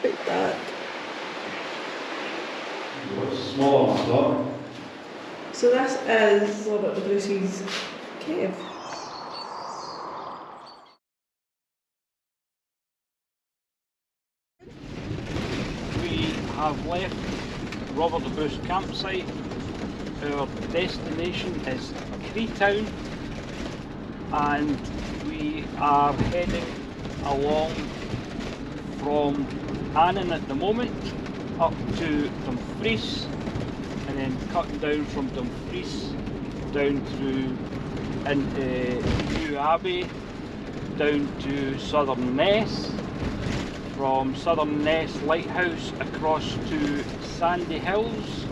about that. It's smaller than I thought. So this is Robert the Bruce's cave. We have left Robert the Bruce campsite. Our destination is Creetown, and we are heading along from Annan at the moment up to Dumfries, and then cutting down from Dumfries down through into New Abbey, down to Southern Ness, from Southern Ness Lighthouse across to Sandy Hills,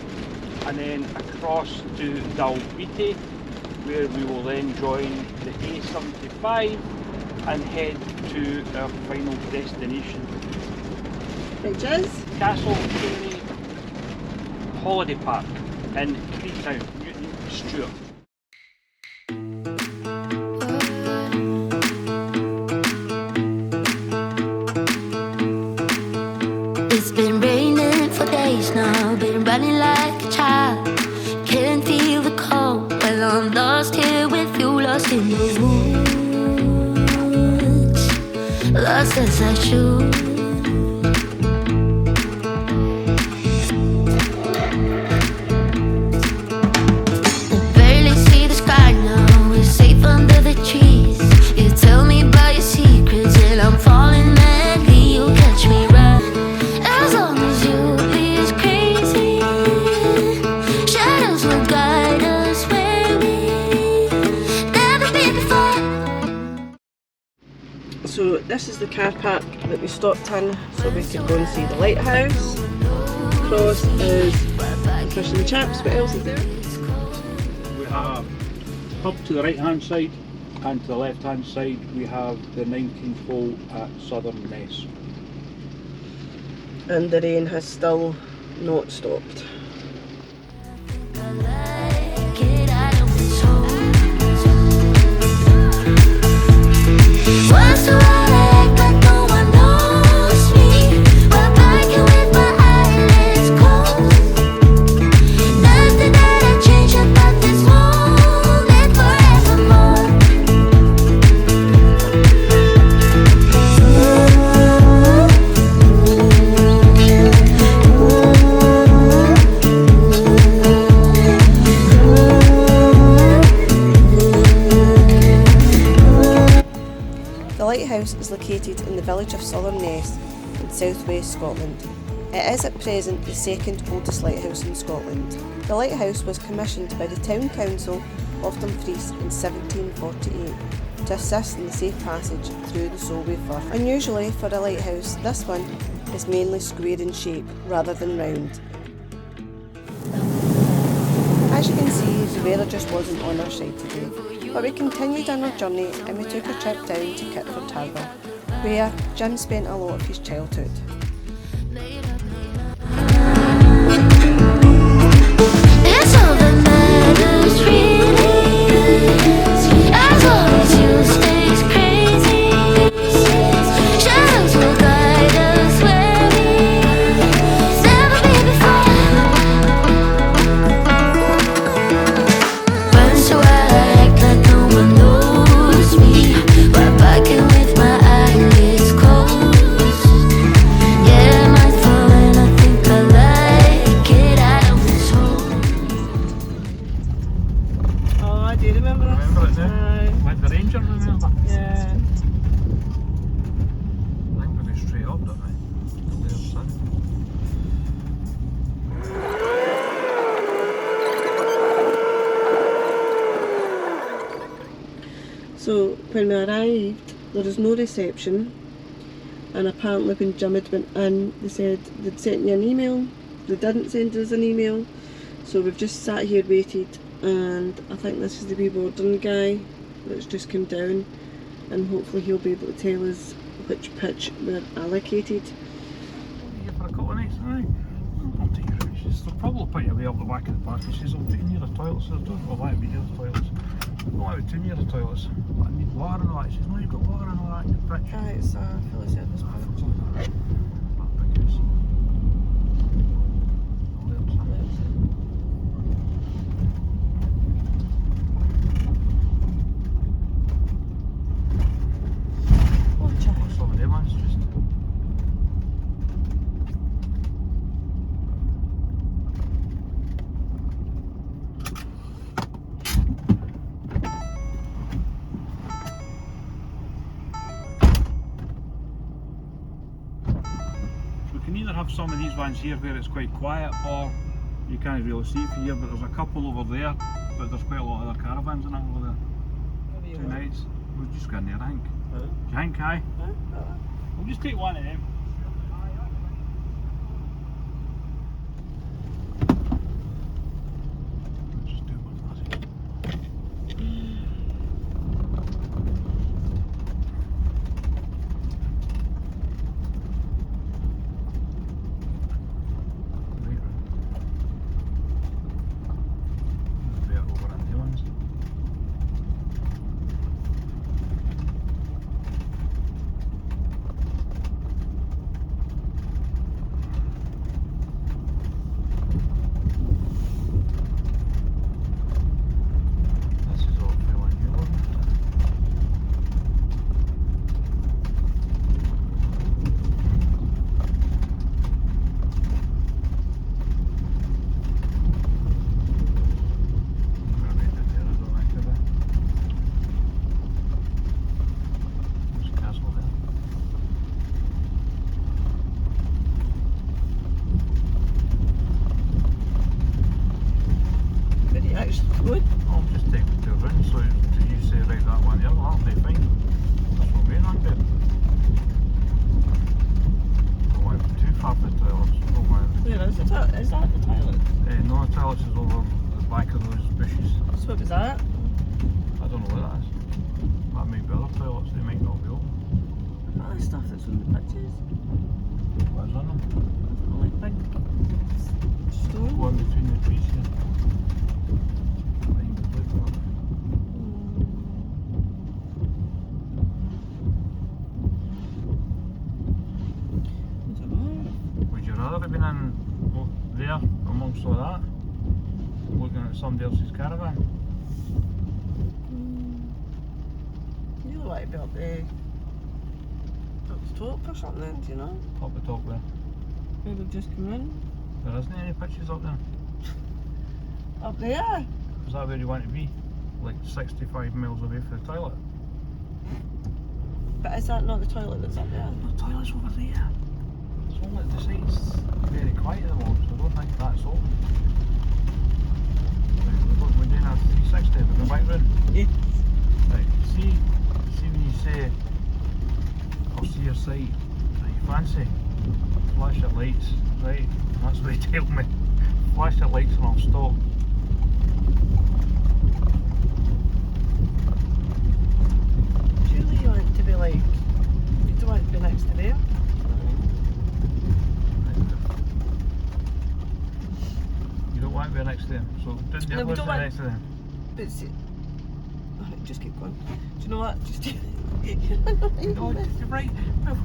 and then across to Dalbeattie, where we will then join the A75 and head to our final destination, Which is? Castle Cary Holiday Park in Creetown, Newton Stewart. It's been raining for days now, been running like a child. Can't feel the cold, well I'm lost here with you, lost in the woods, lost as I should. I barely see the sky now, we're safe under the trees. You tell me about your secrets and I'm falling madly, you'll catch me right. As long as you be as crazy, shadows will guide us where we've never been before. So this is the car park that we stopped in so we could go and see the lighthouse. Across is Fish and Chips. What else is there? We have pub to the right hand side, and to the left hand side we have the 19th hole at Southern Ness. And the rain has still not stopped. Once do I act like no one knows me, while biking with my eyelids closed. Nothing that I change about this moment forevermore. The lighthouse is located in the village of Southern Ness in southwest Scotland. It is at present the second oldest lighthouse in Scotland. The lighthouse was commissioned by the Town Council of Dumfries in 1748 to assist in the safe passage through the Solway Firth. Unusually for a lighthouse, this one is mainly square in shape rather than round. As you can see, the weather just wasn't on our side today, but we continued on our journey and we took a trip down to Kitford Harbour, where Jim spent a lot of his childhood. It's all that matters really, as long as you stay crazy. Shadows will guide us where we've never been before. Once do I act like no one knows me, while biking with my eyelids closed. Yeah, I might fall and I think I like it out of this hole. Oh, I do remember this. Remember it now? Like the Rangers, remember? Yeah. I think we go straight up, don't we? There's sun. So when we arrived, there was no reception, and apparently when Jim had went in, they said they'd sent you an email. They didn't send us an email, so we've just sat here waited, and I think this is the wee boarding guy that's just come down, and hopefully he'll be able to tell us which pitch we're allocated. Here for a couple of nights, aye. I'll take you around. They'll probably put you way up the back of the park. She says, I'll take you near the toilets. I don't know why I'd be near the toilets. I don't want to be too near the toilets. But I need water and all that. She says, no, you've got water and all that in the pitch. It's a fully service point. That big this? Watch out. What's some of them ones just? We can either have some of these ones here where it's quite quiet, or you can't really see from here, but there's a couple over there, but there's quite a lot of other caravans and that over there. Whatever you Two want. nights. We'll just go in there, I think. Huh? Do you think, aye? Huh? We'll just take one of them. Just do one, that's it. Right, right. Better over on the ones. This is all feeling new, isn't it? I'm gonna make it there, I don't like it. There's a castle there. Where do you actually go? I'll just take the two rounds, so do you say right that one there? Well, that'll be fine. That's what we want there. Don't want to be too far for the toilets. Don't want to Where is the toilet? Is that the toilet? no, the toilets is over the back of those bushes. So what was that? I don't know what that is. That may be other toilets, they might not be open. All the stuff that's on the pictures. What's on them? Like big stone. One between the trees here. Behind the blue one. I don't know. Would you rather have been in there amongst all that? Looking at somebody else's caravan? You look like a bit up the top or something, do you know? Up the top there. Where we've just come in. There isn't any pictures up there. Up there? Is that where you want to be? Like 65 miles away from the toilet? But is that not the toilet that's up there? The toilet's over there. It's only the site's very quiet at the moment, so I don't think that's open. Right, we're doing a 360, we're going back round. Yes. Right, see when you say, I'll see your site, right, you fancy, flash your lights, right, that's what he told me. Flash your lights and I'll stop. Surely you want to be like, you don't want to be next to them. You don't want to be next to them, so didn't you No, we live don't want- next to them? But see, alright, just keep going. Do you know what? Just No, you're right. No,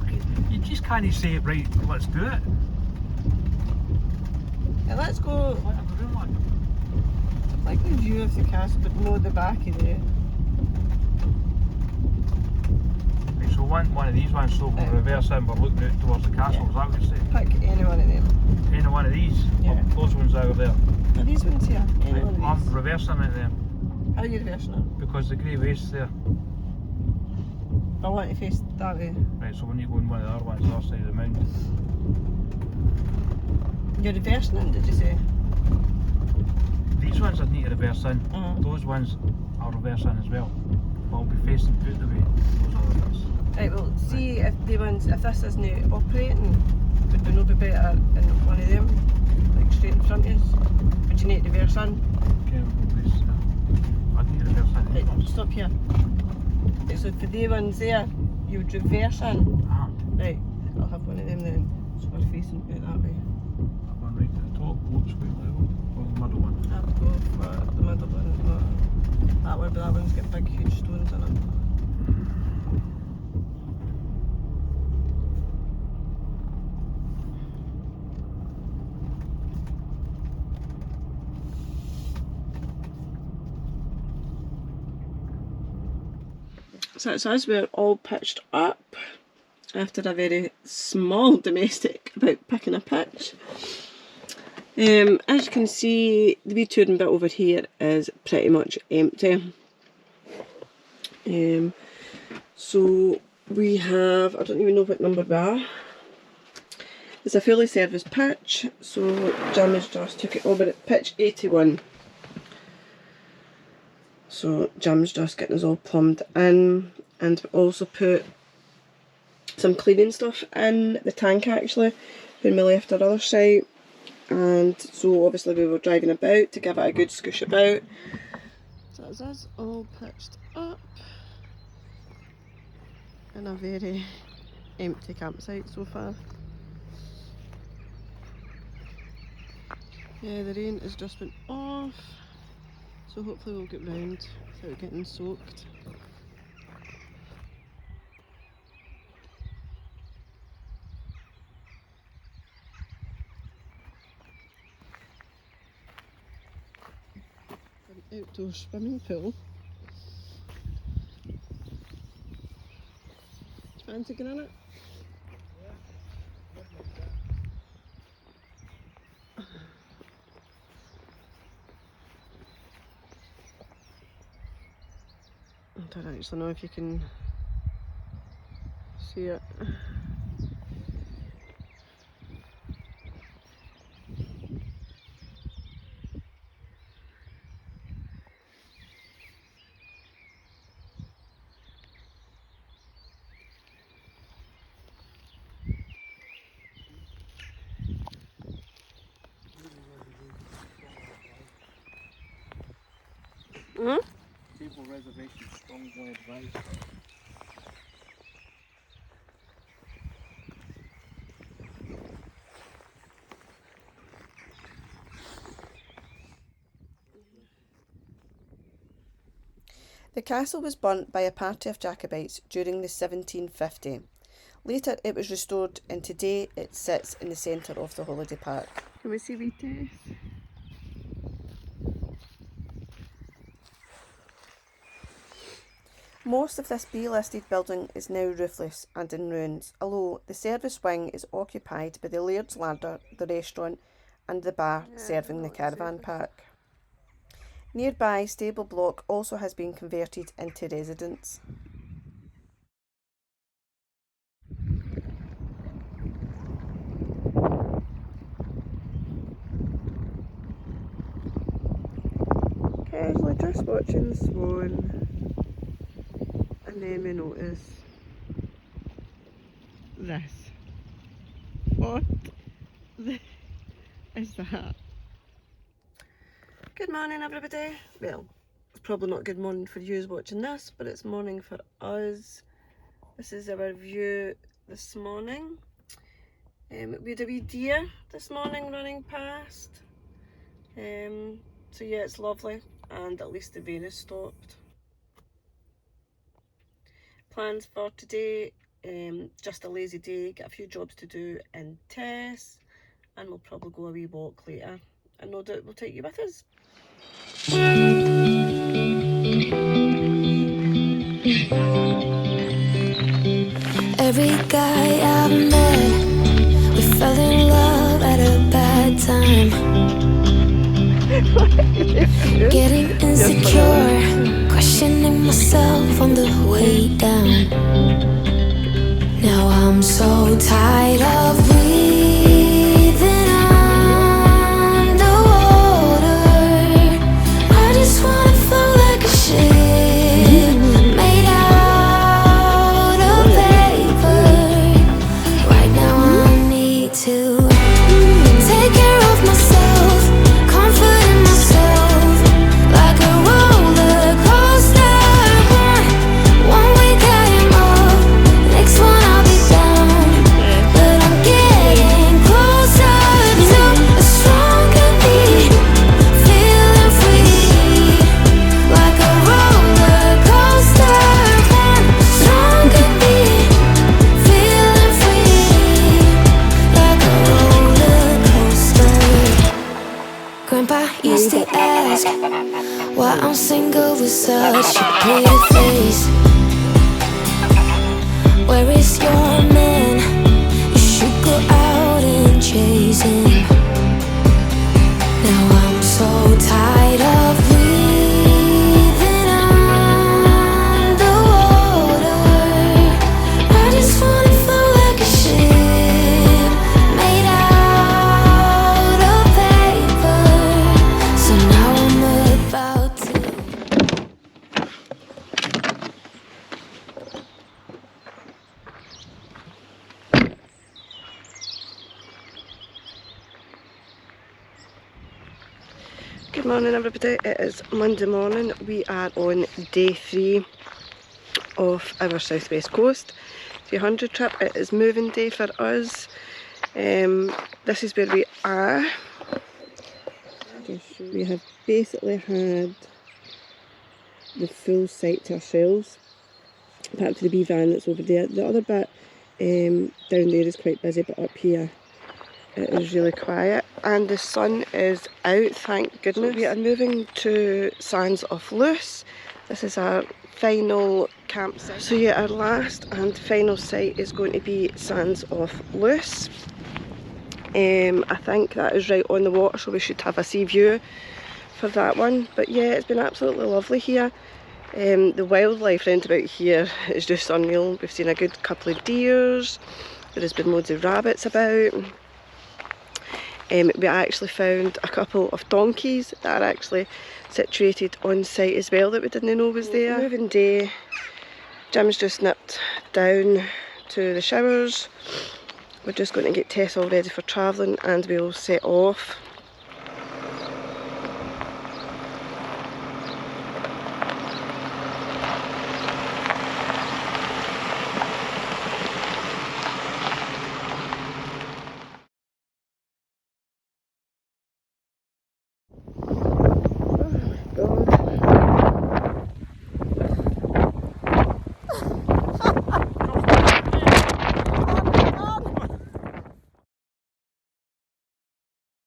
you just can't say it right. Let's do it. Yeah, let's go. Let her do one. Like the view of the castle, but no the back of the. Right, so one of these ones, so we're Right. reversing, we're looking out towards the castle. Yeah. Is that what you're saying? Pick any one of them. Any one of these? Yeah. Or those ones over there. Are these ones here? Any Right, one of I'm these? reversing it then, How are you reversing it? because the grey waste's there. I want to face that way. Right, so when you go in one of the other ones, the other side of the mountain. You're reversing it, did you say? These ones I need to reverse in. Uh-huh. Those ones I'll reverse in as well. But I'll be facing out the way. Those other ones. Right, well, see if the ones, if this isn't operating, would we not be better in one of them? Like straight in front of us? Would you need to reverse in? Chemical waste. I need to reverse in these Right, ones. stop here. Right, so for the ones there, you would reverse in. Ah, Right, I'll have one of them then. So we're facing out that way. that one right at the top looks quite level. Or the middle one. I would go for the middle one. That one, but that one's got big, huge stones in it. So it's as we're all pitched up after a very small domestic about picking a pitch. As you can see, the wee touring bit over here is pretty much empty. So we have, I don't even know what number we are. It's a fully serviced pitch, so Jim has just took it over at pitch 81. So Jim's just getting us all plumbed in, and we also put some cleaning stuff in the tank actually when we left our other site. And so obviously we were driving about to give it a good scoosh about. So it's us all pitched up in a very empty campsite so far. Yeah, the rain has just been off, so hopefully we'll get round without getting soaked. An outdoor swimming pool. Do you fancy getting in it? I don't actually know if you can see it. Table reservation strongly advised. The castle was burnt by a party of Jacobites during the 1750. Later it was restored, and today it sits in the centre of the holiday park. Can we see wee Tess? Most of this B-listed building is now roofless and in ruins, although the service wing is occupied by the Laird's Larder, the restaurant and the bar serving the caravan park. Nearby stable block also has been converted into residence. Casually just watching the swan. And then we notice this. What is that? Good morning everybody. Well, it's probably not good morning for you watching this, but it's morning for us. This is our view this morning. We had a wee deer this morning running past. So yeah, it's lovely, and at least the rain has stopped. Plans for today, just a lazy day, get a few jobs to do in Tess, and we'll probably go a wee walk later, and no doubt we'll take you with us. Every guy I've met, we fell in love at a bad time. Getting insecure, questioning myself on the way down. Now I'm so tired of breathing underwater. I just wanna float like a ship made out of paper. Right now I need to take care of myself, comfort in myself, like a roller coaster. One week I am up, next one I'll be down, but I'm getting closer to a stronger me, feeling free, like a roller coaster. One stronger me, feeling free, like a roller coaster. Grandpa used to ask why I'm single with such a pretty face. Where is your man? You should go out and chase him. Now I'm so tired of breathing underwater. I just wanna float like a ship made out of paper. So now I'm about to. Good morning everybody, it is Monday morning. We are on day 3 of our southwest coast 300 trip. It is moving day for us. This is where we are. We have basically had the full site to ourselves, apart from the wee van that's over there. The other bit down there is quite busy, but up here it is really quiet and the sun is out, thank goodness. We are moving to Sands of Luce. This is our final campsite. So yeah, our last and final site is going to be Sands of Luce. I think that is right on the water, so we should have a sea view for that one. But yeah, it's been absolutely lovely here. The wildlife round about here is just unreal. We've seen a good couple of deers. There has been loads of rabbits about. We actually found a couple of donkeys that are actually situated on site as well that we didn't know was there. Moving day, Jim's just nipped down to the showers. We're just going to get Tess all ready for travelling and we'll set off.